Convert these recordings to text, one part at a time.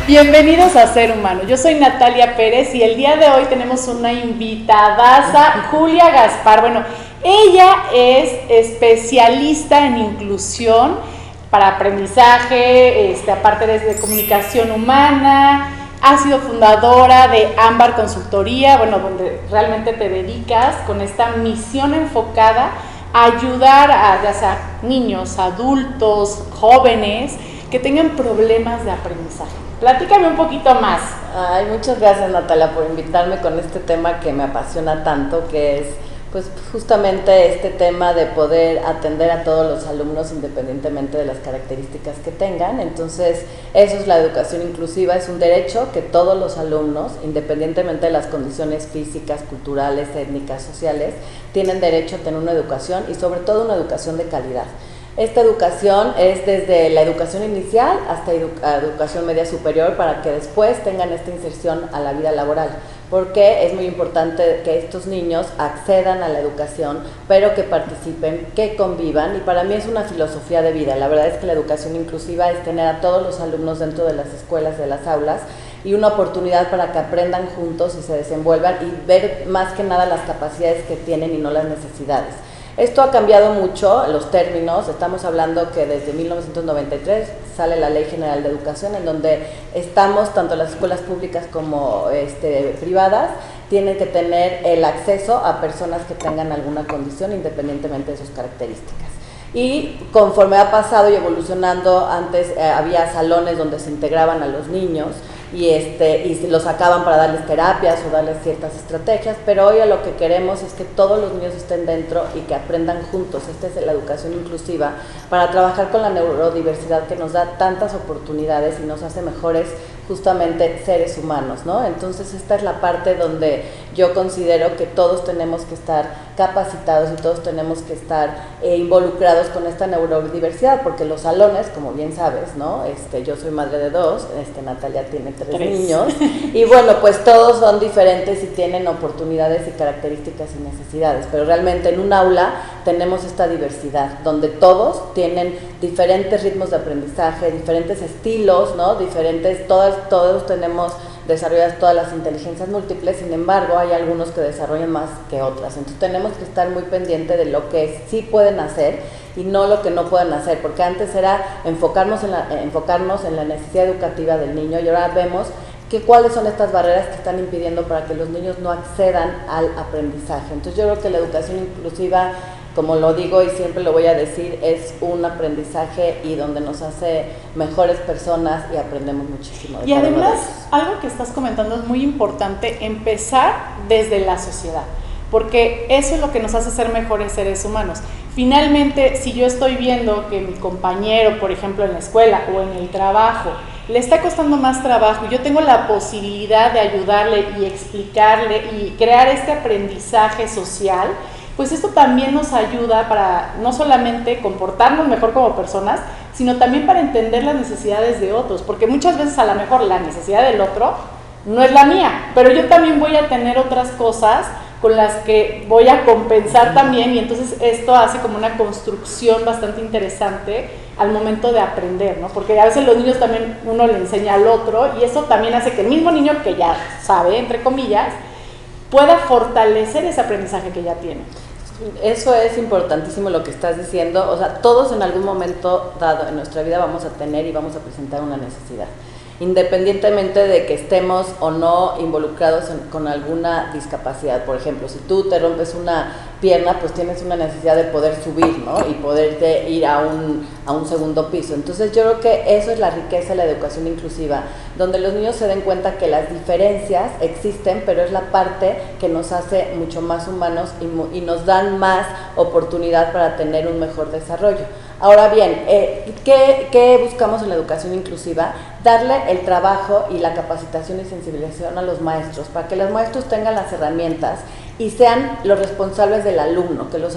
Bienvenidos a Ser Humano. Yo soy Natalia Pérez y el día de hoy tenemos una invitadaza, Julia Gaspar. Bueno, ella es especialista en inclusión para aprendizaje, aparte desde comunicación humana. Ha sido fundadora de Ámbar Consultoría, donde realmente te dedicas con esta misión enfocada a ayudar a ya sea niños, adultos, jóvenes que tengan problemas de aprendizaje. Platícame un poquito más. Ay, muchas gracias, Natalia, por invitarme con este tema que me apasiona tanto, que es pues justamente este tema de poder atender a todos los alumnos independientemente de las características que tengan. Entonces, eso es la educación inclusiva, es un derecho que todos los alumnos, independientemente de las condiciones físicas, culturales, étnicas, sociales, tienen derecho a tener una educación y sobre todo una educación de calidad. Esta educación es desde la educación inicial hasta educación media superior para que después tengan esta inserción a la vida laboral, porque es muy importante que estos niños accedan a la educación, pero que participen, que convivan, y para mí es una filosofía de vida. La verdad es que la educación inclusiva es tener a todos los alumnos dentro de las escuelas, de las aulas, y una oportunidad para que aprendan juntos y se desenvuelvan y ver más que nada las capacidades que tienen y no las necesidades. Esto ha cambiado mucho, los términos. Estamos hablando que desde 1993 sale la Ley General de Educación, en donde estamos, tanto las escuelas públicas como privadas, tienen que tener el acceso a personas que tengan alguna condición independientemente de sus características. Y conforme ha pasado y evolucionando, antes había salones donde se integraban a los niños y los sacaban para darles terapias o darles ciertas estrategias, pero hoy lo que queremos es que todos los niños estén dentro y que aprendan juntos. Esta es la educación inclusiva para trabajar con la neurodiversidad que nos da tantas oportunidades y nos hace mejores justamente seres humanos, ¿no? Entonces esta es la parte donde yo considero que todos tenemos que estar capacitados y todos tenemos que estar involucrados con esta neurodiversidad, porque los salones, como bien sabes, ¿no? Yo soy madre de dos, Natalia tiene tres niños, y bueno, pues todos son diferentes y tienen oportunidades y características y necesidades, pero realmente en un aula tenemos esta diversidad, donde todos tienen diferentes ritmos de aprendizaje, diferentes estilos, ¿no? Diferentes, todos tenemos desarrolladas todas las inteligencias múltiples. Sin embargo, hay algunos que desarrollan más que otras. Entonces tenemos que estar muy pendientes de lo que sí pueden hacer y no lo que no pueden hacer, porque antes era enfocarnos en la necesidad educativa del niño, y ahora vemos cuáles son estas barreras que están impidiendo para que los niños no accedan al aprendizaje. Entonces yo creo que la educación inclusiva, como lo digo y siempre lo voy a decir, es un aprendizaje y donde nos hace mejores personas y aprendemos muchísimo. Y además, algo que estás comentando es muy importante, empezar desde la sociedad, porque eso es lo que nos hace ser mejores seres humanos. Finalmente, si yo estoy viendo que mi compañero, por ejemplo, en la escuela o en el trabajo, le está costando más trabajo y yo tengo la posibilidad de ayudarle y explicarle y crear este aprendizaje social, pues esto también nos ayuda para no solamente comportarnos mejor como personas, sino también para entender las necesidades de otros, porque muchas veces a lo mejor la necesidad del otro no es la mía, pero yo también voy a tener otras cosas con las que voy a compensar también, y entonces esto hace como una construcción bastante interesante al momento de aprender, ¿no? Porque a veces los niños también uno le enseña al otro, y eso también hace que el mismo niño que ya sabe, entre comillas, pueda fortalecer ese aprendizaje que ya tiene. Eso es importantísimo lo que estás diciendo. O sea, todos en algún momento dado en nuestra vida vamos a tener y vamos a presentar una necesidad, independientemente de que estemos o no involucrados con alguna discapacidad. Por ejemplo, si tú te rompes una pierna, pues tienes una necesidad de poder subir, ¿no? Y poderte ir a un segundo piso. Entonces yo creo que eso es la riqueza de la educación inclusiva, donde los niños se den cuenta que las diferencias existen, pero es la parte que nos hace mucho más humanos y nos dan más oportunidad para tener un mejor desarrollo. Ahora bien, ¿qué buscamos en la educación inclusiva? Darle el trabajo y la capacitación y sensibilización a los maestros, para que los maestros tengan las herramientas y sean los responsables del alumno, que los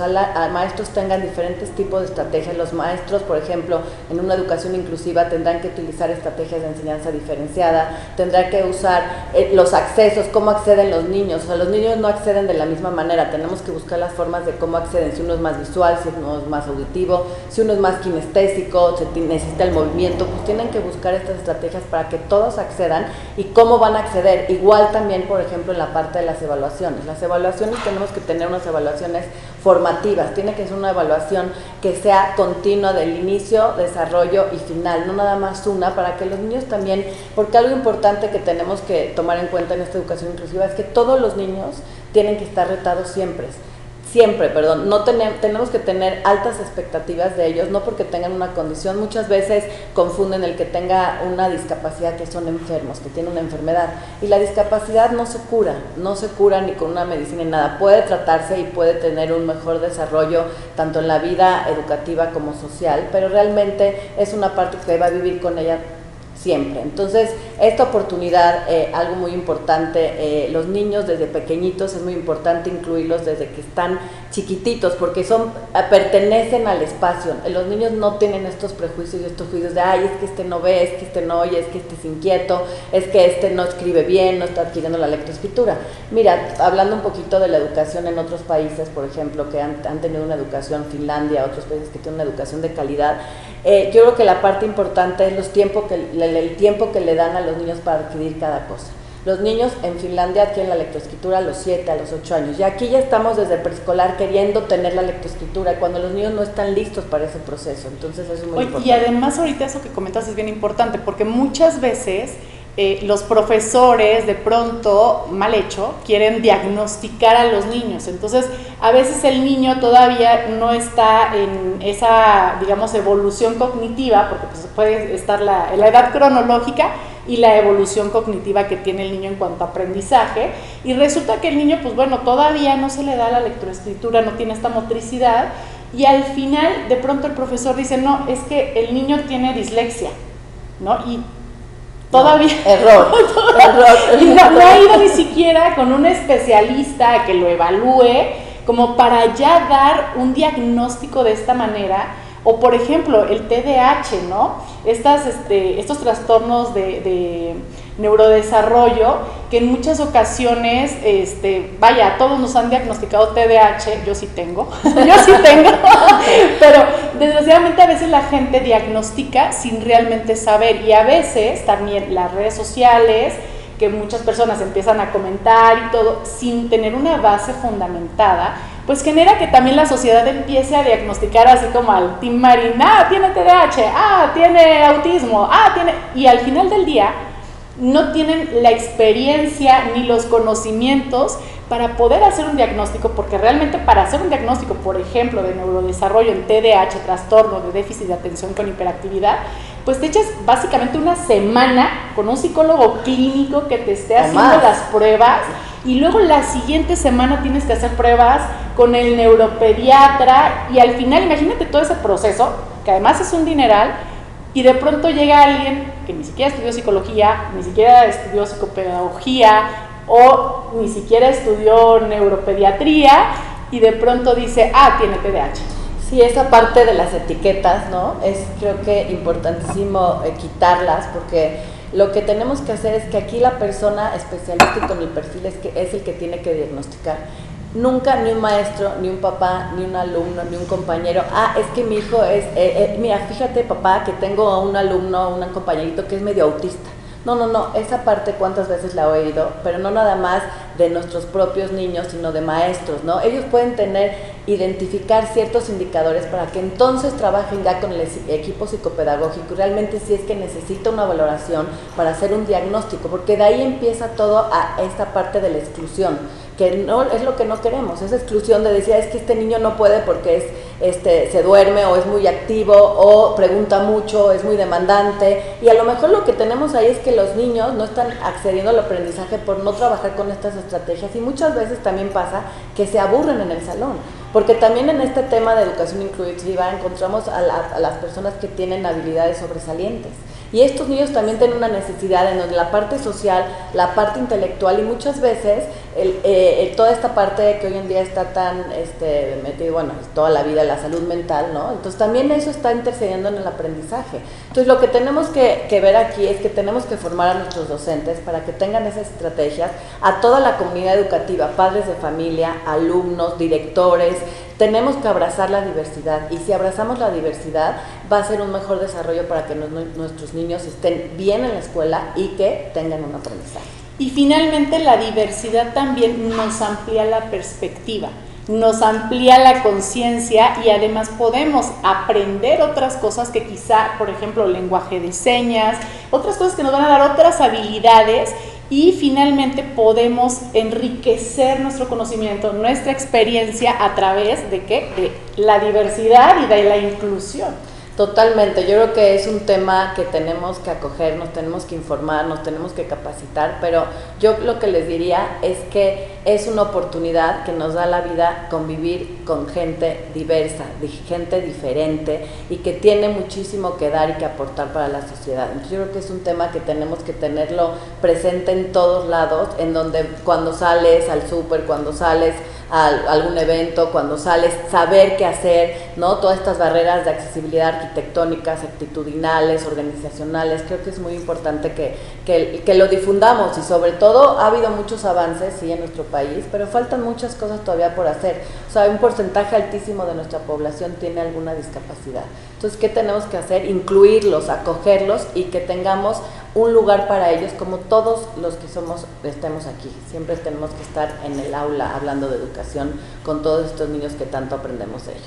maestros tengan diferentes tipos de estrategias. Los maestros, por ejemplo, en una educación inclusiva tendrán que utilizar estrategias de enseñanza diferenciada, tendrán que usar los accesos, cómo acceden los niños. O sea, los niños no acceden de la misma manera, tenemos que buscar las formas de cómo acceden, si uno es más visual, si uno es más auditivo, si uno es más kinestésico, si necesita el movimiento, pues tienen que buscar estas estrategias para que todos accedan. ¿Y cómo van a acceder? Igual también, por ejemplo, en la parte de las evaluaciones. Las evaluaciones tenemos que tener unas evaluaciones formativas, tiene que ser una evaluación que sea continua del inicio, desarrollo y final, no nada más una, para que los niños también, porque algo importante que tenemos que tomar en cuenta en esta educación inclusiva es que todos los niños tienen que estar retados siempre, no tenemos que tener altas expectativas de ellos, no porque tengan una condición. Muchas veces confunden el que tenga una discapacidad, que son enfermos, que tienen una enfermedad, y la discapacidad no se cura ni con una medicina ni nada, puede tratarse y puede tener un mejor desarrollo tanto en la vida educativa como social, pero realmente es una parte que va a vivir con ella siempre. Entonces, esta oportunidad, algo muy importante, los niños desde pequeñitos es muy importante incluirlos desde que están chiquititos, porque pertenecen al espacio. Los niños no tienen estos prejuicios y estos juicios de, ay, es que este no ve, es que este no oye, es que este es inquieto, es que este no escribe bien, no está adquiriendo la lectoescritura. Mira, hablando un poquito de la educación en otros países, por ejemplo, que han tenido una educación, Finlandia, otros países que tienen una educación de calidad, yo creo que la parte importante es el tiempo que le dan a los niños para adquirir cada cosa. Los niños en Finlandia adquieren la lectoescritura a los 7, a los 8 años. Y aquí ya estamos desde preescolar queriendo tener la lectoescritura, cuando los niños no están listos para ese proceso. Entonces eso es muy importante. Y además ahorita eso que comentas es bien importante, porque muchas veces los profesores de pronto, mal hecho, quieren diagnosticar a los niños. Entonces, a veces el niño todavía no está en esa, digamos, evolución cognitiva, porque pues puede estar la edad cronológica y la evolución cognitiva que tiene el niño en cuanto a aprendizaje, y resulta que el niño, pues bueno, todavía no se le da la lectoescritura, no tiene esta motricidad, y al final, de pronto el profesor dice, no, es que el niño tiene dislexia, ¿no? Y todavía error. Y no ha ido ni siquiera con un especialista que lo evalúe como para ya dar un diagnóstico de esta manera. O por ejemplo el TDAH, ¿no? Estos trastornos de neurodesarrollo que en muchas ocasiones, vaya, todos nos han diagnosticado TDAH, yo sí tengo, pero desgraciadamente a veces la gente diagnostica sin realmente saber, y a veces también las redes sociales, que muchas personas empiezan a comentar y todo, sin tener una base fundamentada, pues genera que también la sociedad empiece a diagnosticar así como al Tim Marín, tiene TDAH, tiene autismo, y al final del día no tienen la experiencia ni los conocimientos para poder hacer un diagnóstico, porque realmente para hacer un diagnóstico, por ejemplo, de neurodesarrollo en TDAH, trastorno de déficit de atención con hiperactividad, pues te echas básicamente una semana con un psicólogo clínico que te esté haciendo las pruebas, y luego la siguiente semana tienes que hacer pruebas con el neuropediatra, y al final imagínate todo ese proceso, que además es un dineral, y de pronto llega alguien que ni siquiera estudió psicología, ni siquiera estudió psicopedagogía, o ni siquiera estudió neuropediatría, y de pronto dice, tiene TDAH. Sí, esa parte de las etiquetas, ¿no? Es creo que importantísimo quitarlas, porque lo que tenemos que hacer es que aquí la persona especialista y con el perfil es el que tiene que diagnosticar. Nunca ni un maestro, ni un papá, ni un alumno, ni un compañero, es que mi hijo mira, fíjate papá que tengo un alumno, un compañerito que es medio autista. No, esa parte cuántas veces la he oído, pero no nada más de nuestros propios niños, sino de maestros, ¿no? Ellos pueden identificar ciertos indicadores para que entonces trabajen ya con el equipo psicopedagógico, realmente si es que necesita una valoración para hacer un diagnóstico, porque de ahí empieza todo a esta parte de la exclusión, que no es lo que no queremos, esa exclusión de decir, es que este niño no puede porque se duerme, o es muy activo, o pregunta mucho, es muy demandante, y a lo mejor lo que tenemos ahí es que los niños no están accediendo al aprendizaje por no trabajar con estas estrategias, y muchas veces también pasa que se aburren en el salón, porque también en este tema de educación inclusiva encontramos a las personas que tienen habilidades sobresalientes. Y estos niños también tienen una necesidad en donde la parte social, la parte intelectual, y muchas veces toda esta parte que hoy en día está tan metido, bueno, toda la vida la salud mental, ¿no? Entonces también eso está intercediendo en el aprendizaje. Entonces lo que tenemos que ver aquí es que tenemos que formar a nuestros docentes para que tengan esas estrategias, a toda la comunidad educativa, padres de familia, alumnos, directores. Tenemos que abrazar la diversidad, y si abrazamos la diversidad va a ser un mejor desarrollo para que nuestros niños estén bien en la escuela y que tengan un aprendizaje. Y finalmente la diversidad también nos amplía la perspectiva, nos amplía la conciencia, y además podemos aprender otras cosas que quizá, por ejemplo, lenguaje de señas, otras cosas que nos van a dar otras habilidades, y finalmente podemos enriquecer nuestro conocimiento, nuestra experiencia a través de ¿qué? De la diversidad y de la inclusión. Totalmente, yo creo que es un tema que tenemos que acoger, nos tenemos que informar, nos tenemos que capacitar, pero yo lo que les diría es que es una oportunidad que nos da la vida convivir con gente diversa, gente diferente, y que tiene muchísimo que dar y que aportar para la sociedad. Entonces yo creo que es un tema que tenemos que tenerlo presente en todos lados, en donde cuando sales al súper, cuando sales a algún evento, cuando sales, saber qué hacer, ¿no? Todas estas barreras de accesibilidad arquitectónicas, actitudinales, organizacionales, creo que es muy importante que lo difundamos, y sobre todo ha habido muchos avances, sí, en nuestro país, pero faltan muchas cosas todavía por hacer. O sea, un porcentaje altísimo de nuestra población tiene alguna discapacidad. Entonces, ¿qué tenemos que hacer? Incluirlos, acogerlos, y que tengamos un lugar para ellos, como todos los que estemos aquí. Siempre tenemos que estar en el aula hablando de educación con todos estos niños que tanto aprendemos de ellos.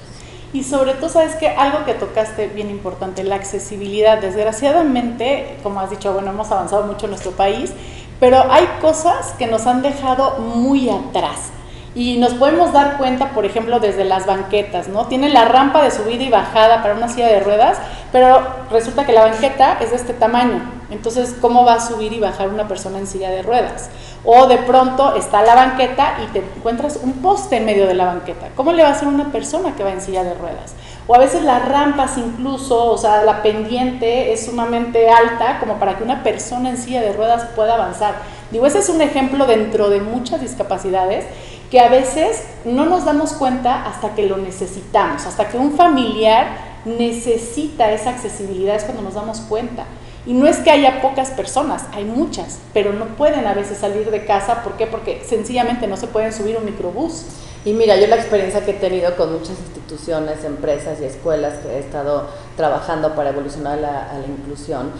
Y sobre todo, ¿sabes qué? Algo que tocaste bien importante, la accesibilidad. Desgraciadamente, como has dicho, bueno, hemos avanzado mucho en nuestro país, pero hay cosas que nos han dejado muy atrás. Y nos podemos dar cuenta, por ejemplo, desde las banquetas, ¿no? Tiene la rampa de subida y bajada para una silla de ruedas, pero resulta que la banqueta es de este tamaño. Entonces, ¿cómo va a subir y bajar una persona en silla de ruedas? O de pronto está la banqueta y te encuentras un poste en medio de la banqueta. ¿Cómo le va a hacer una persona que va en silla de ruedas? O a veces las rampas incluso, o sea, la pendiente es sumamente alta como para que una persona en silla de ruedas pueda avanzar. Digo, ese es un ejemplo dentro de muchas discapacidades que a veces no nos damos cuenta hasta que lo necesitamos, hasta que un familiar necesita esa accesibilidad, es cuando nos damos cuenta. Y no es que haya pocas personas, hay muchas, pero no pueden a veces salir de casa. ¿Por qué? Porque sencillamente no se pueden subir un microbús. Y mira, yo la experiencia que he tenido con muchas instituciones, empresas y escuelas que he estado trabajando para evolucionar a la inclusión,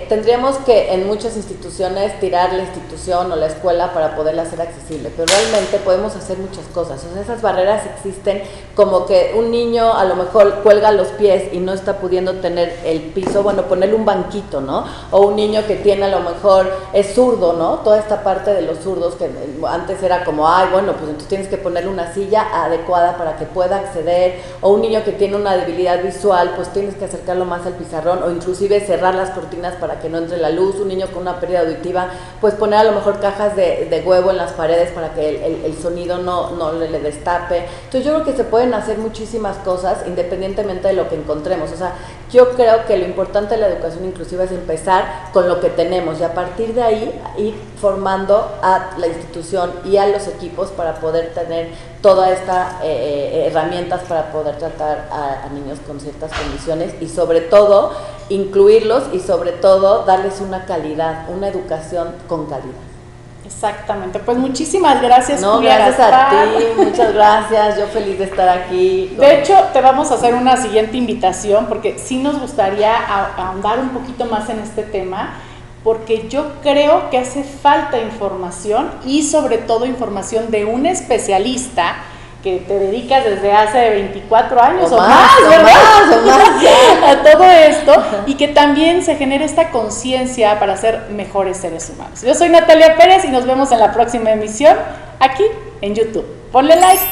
tendríamos que en muchas instituciones tirar la institución o la escuela para poderla hacer accesible, pero realmente podemos hacer muchas cosas. O sea, esas barreras existen, como que un niño a lo mejor cuelga los pies y no está pudiendo tener el piso, bueno, ponerle un banquito, ¿no? O un niño que tiene a lo mejor, es zurdo, ¿no? Toda esta parte de los zurdos que antes era como, ay, bueno, pues entonces tienes que ponerle una silla adecuada para que pueda acceder, o un niño que tiene una debilidad visual, pues tienes que acercarlo más al pizarrón, o inclusive cerrar las cortinas para que no entre la luz. Un niño con una pérdida auditiva, pues poner a lo mejor cajas de huevo en las paredes para que el sonido no le destape. Entonces yo creo que se pueden hacer muchísimas cosas independientemente de lo que encontremos. O sea, yo creo que lo importante de la educación inclusiva es empezar con lo que tenemos, y a partir de ahí ir formando a la institución y a los equipos para poder tener todas estas herramientas para poder tratar a niños con ciertas condiciones, y sobre todo incluirlos, y sobre todo darles una calidad, una educación con calidad. Exactamente, pues muchísimas gracias. No, Julia gracias Gaspar. a ti, muchas gracias, yo feliz de estar aquí. De hecho, te vamos a hacer una siguiente invitación, porque sí nos gustaría ahondar un poquito más en este tema, porque yo creo que hace falta información, y sobre todo información de un especialista que te dedicas desde hace 24 años o más, ¿verdad? O más. A todo esto, y que también se genere esta conciencia para ser mejores seres humanos. Yo soy Natalia Pérez y nos vemos en la próxima emisión aquí en YouTube. Ponle like.